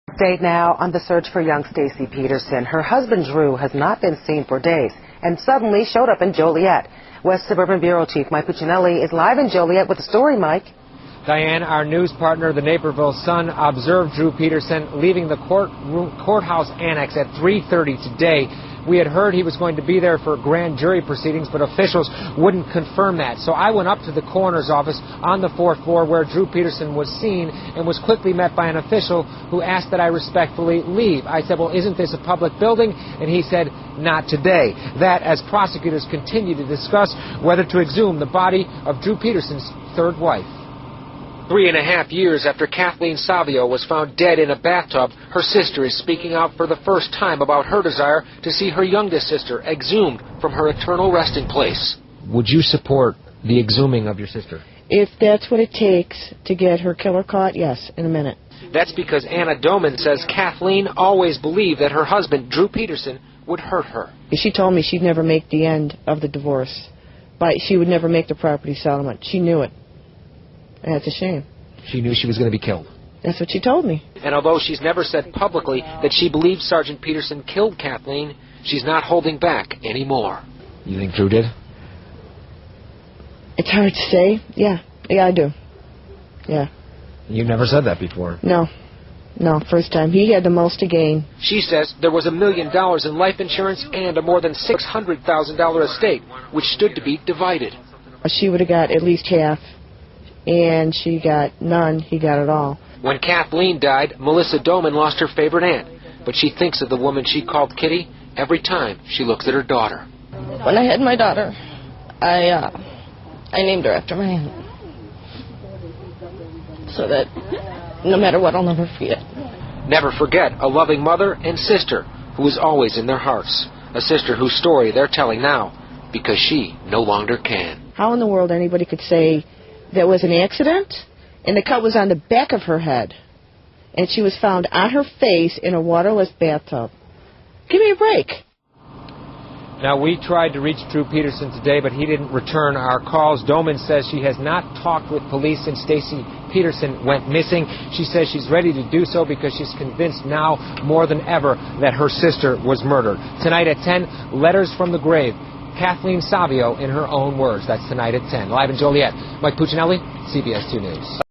Update now on the search for young Stacy Peterson. Her husband Drew has not been seen for days and suddenly showed up in Joliet. West Suburban Bureau Chief Mike Puccinelli is live in Joliet with the story. Mike. Diane, our news partner, the Naperville Sun, observed Drew Peterson leaving the courthouse annex at 3:30 today. We had heard he was going to be there for grand jury proceedings, but officials wouldn't confirm that. So I went up to the coroner's office on the 4th floor where Drew Peterson was seen and was quickly met by an official who asked that I respectfully leave. I said, well, isn't this a public building? And he said, not today. That as prosecutors continue to discuss whether to exhume the body of Drew Peterson's third wife. 3.5 years after Kathleen Savio was found dead in a bathtub, her sister is speaking out for the first time about her desire to see her youngest sister exhumed from her eternal resting place. Would you support the exhuming of your sister? If that's what it takes to get her killer caught, yes, in a minute. That's because Anna Doman says Kathleen always believed that her husband, Drew Peterson, would hurt her. She told me she'd never make the end of the divorce, but she would never make the property settlement. She knew it. And that's a shame. She knew she was going to be killed. That's what she told me. And although she's never said publicly that she believes Sergeant Peterson killed Kathleen, she's not holding back anymore. You think Drew did? It's hard to say. Yeah, I do. Yeah. You've never said that before. No, first time. He had the most to gain. She says there was $1 million in life insurance and a more than $600,000 estate, which stood to be divided. She would have got at least half. And she got none. He got it all. When Kathleen died, Melissa Doman lost her favorite aunt, but she thinks of the woman she called Kitty every time she looks at her daughter. When I had my daughter, I named her after my aunt, so that no matter what, I'll never forget. Never forget a loving mother and sister who is always in their hearts. A sister whose story they're telling now because she no longer can. How in the world anybody could say there was an accident, and the cut was on the back of her head, and she was found on her face in a waterless bathtub? Give me a break. Now, we tried to reach Drew Peterson today, but he didn't return our calls. Doman says she has not talked with police since Stacy Peterson went missing. She says she's ready to do so because she's convinced now more than ever that her sister was murdered. Tonight at 10, Letters from the Grave. Kathleen Savio in her own words. That's tonight at 10. Live in Joliet, Mike Puccinelli, CBS 2 News.